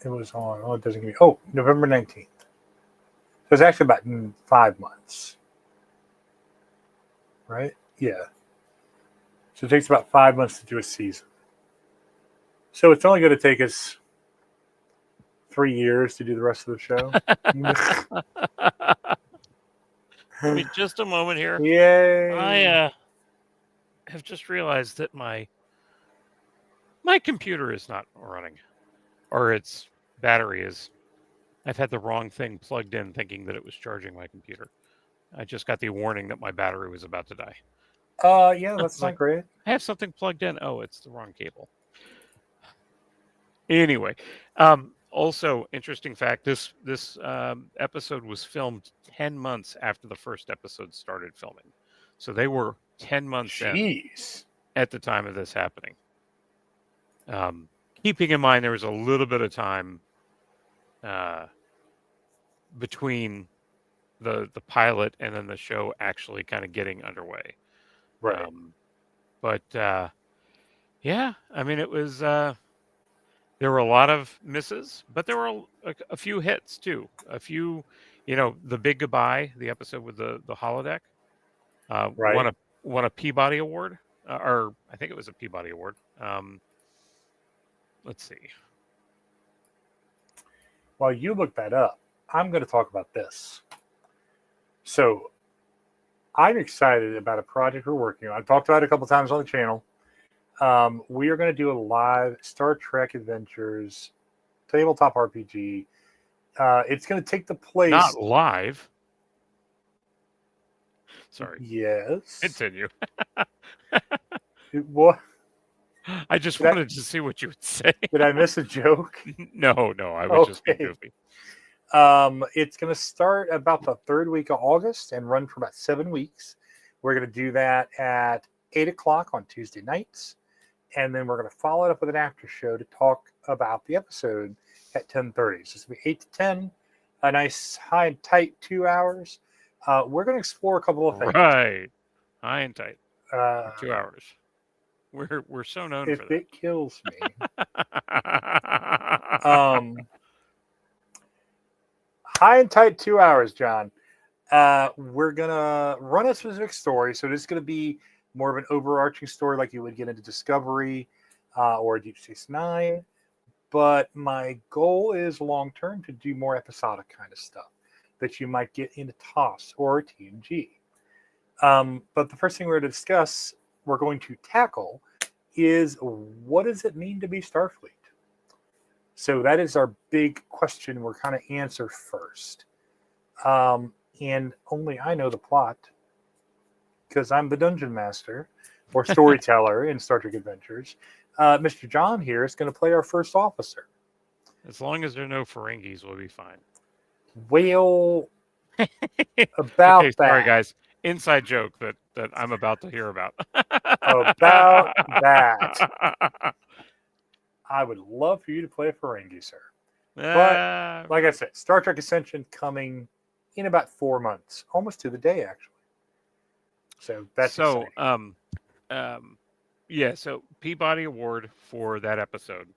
It was on. Oh, it doesn't give me. Oh, November 19th. So it's actually about 5 months, right? Yeah. So it takes about 5 months to do a season. So it's only going to take us 3 years to do the rest of the show.
give me just a moment here. I
Yay!
have just realized that my computer is not running, or its battery is. I've had the wrong thing plugged in, thinking that it was charging my computer. I just got the warning that my battery was about to die.
Yeah,
I
that's
was
not
like,
great.
I have something plugged in. Oh, it's the wrong cable. Anyway, also interesting fact: this episode was filmed 10 months after the first episode started filming, so they were 10 months in
Jeez.
at the time of this happening. Um, Keeping in mind there was a little bit of time uh, between the pilot and then the show actually kind of getting underway.
Right.
Um, but yeah, I mean it was. There were a lot of misses, but there were a few hits too. A few, the Big Goodbye, the episode with the holodeck, uh, won
Right.
a won a Peabody Award, or I think it was a Peabody Award. Let's see.
While you look that up, I'm going to talk about this. So I'm excited about a project we're working on. I've talked about it a couple times on the channel. We are going to do a live Star Trek Adventures tabletop RPG. It's going to take the place.
Not live. Sorry.
Yes.
Continue.
What?
I just
Did I,
wanted to see what you would say.
did I miss a joke?
No, I was just being
Okay.
goofy.
It's going to start about the third week of August and run for about 7 weeks. We're going to do that at 8 o'clock on Tuesday nights. And then we're going to follow it up with an after show to talk about the episode at 10:30. So it's going to be 8 to 10, a nice high and tight 2 hours. we're going to explore a couple of things.
Right. High and tight.
Uh,
2 hours. We're so known
if
for
it kills me.
that.
High and tight 2 hours, John. We're going to run a specific story. So this is going to be more of an overarching story like you would get into Discovery or Deep Space Nine. But my goal is long term to do more episodic kind of stuff that you might get into TOS or TNG. But the first thing we're going to discuss, we're going to tackle, is what does it mean to be Starfleet? So that is our big question we're kind of answer first. And only I know the plot because I'm the dungeon master or storyteller in Star Trek Adventures. Mr. John here is going to play our first officer.
As long as there are no Ferengis, we'll be fine.
Well, about
okay, sorry
that.
guys. Inside joke that I'm about to hear about.
About that. I would love for you to play a Ferengi, sir. But like I said, Star Trek Ascension coming in about 4 months, almost to the day, actually. So that's exciting.
Yeah. So Peabody Award for that episode.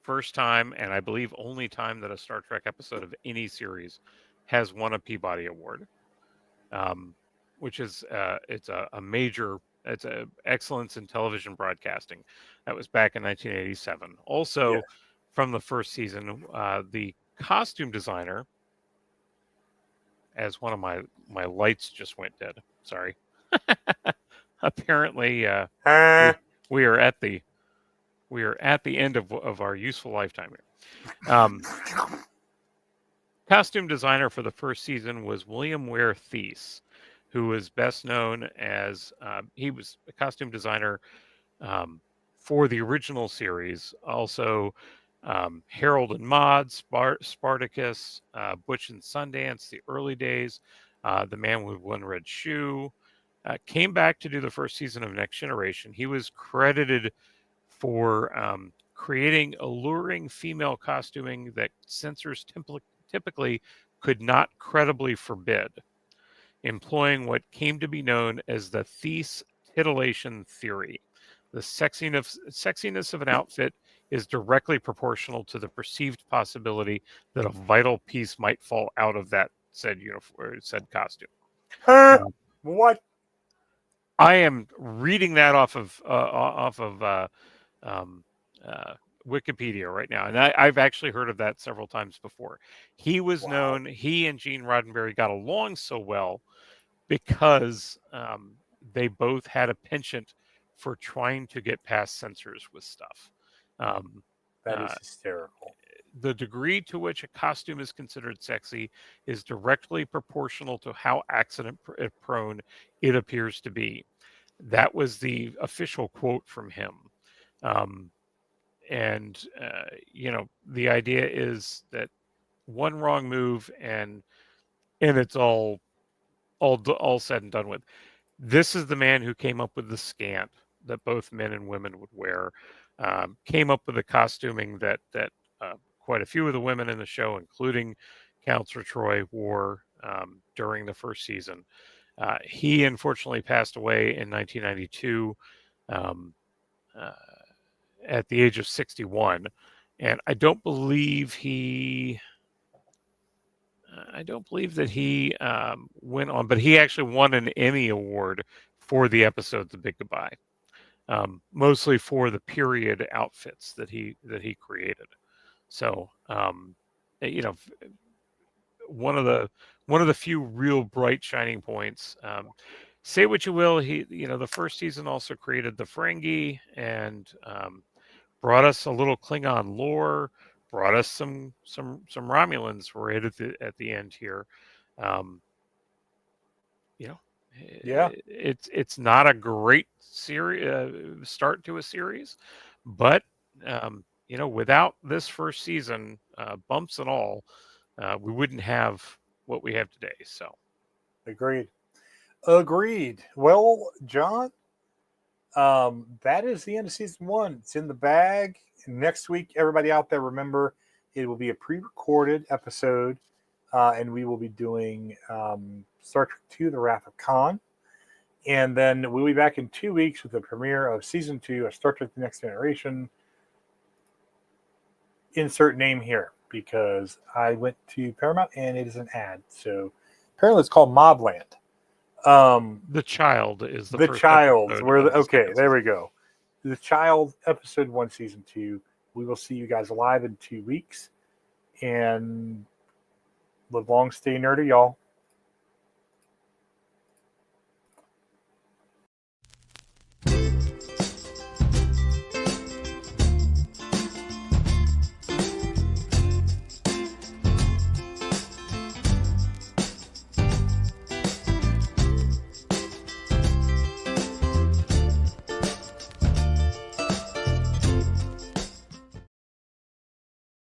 First time, and I believe only time that a Star Trek episode of any series has won a Peabody Award, which is it's a major. It's a excellence in television broadcasting. That was back in 1987. Also, from the first season, the costume designer, as one of my lights just went dead. Sorry. Apparently, we are at the end of our useful lifetime here. Costume designer for the first season was William Ware Thies, who was best known as he was a costume designer for the original series. Also, Harold and Maude, Spartacus, Butch and Sundance, the early days, The Man with One Red Shoe. Came back to do the first season of Next Generation. He was credited for creating alluring female costuming that censors typically could not credibly forbid, employing what came to be known as the Thies titillation theory. The sexiness of an outfit is directly proportional to the perceived possibility that a vital piece might fall out of that said uniform, said costume.
What?
I am reading that off of Wikipedia right now, and I've actually heard of that several times before. He was known. He and Gene Roddenberry got along so well because they both had a penchant for trying to get past censors with stuff.
That is hysterical.
The degree to which a costume is considered sexy is directly proportional to how accident prone it appears to be. That was the official quote from him. And the idea is that one wrong move and it's all said and done with. This is the man who came up with the scant that both men and women would wear. Came up with the costuming that quite a few of the women in the show, including Counselor Troy, wore during the first season. He unfortunately passed away in 1992 at the age of 61, and I don't believe that he went on, but he actually won an Emmy Award for the episode "The Big Goodbye," mostly for the period outfits that he created. So, one of the few real bright shining points. Say what you will, the first season also created the Ferengi and brought us a little Klingon lore, brought us some Romulans right at the end here. It's not a great series start to a series, but without this first season, bumps and all, we wouldn't have what we have today. So,
Agreed. Well, John, that is the end of season 1. It's in the bag. Next week, everybody out there, remember, it will be a pre-recorded episode, and we will be doing Star Trek II: The Wrath of Khan. And then we'll be back in 2 weeks with the premiere of Season 2 of Star Trek The Next Generation. Insert name here, because I went to Paramount and it is an ad. So apparently it's called Mobland.
The Child is the first
Child.
episode.
Okay, there we go. The Child, Episode 1, Season 2. We will see you guys live in 2 weeks. And live long, stay nerdy, y'all.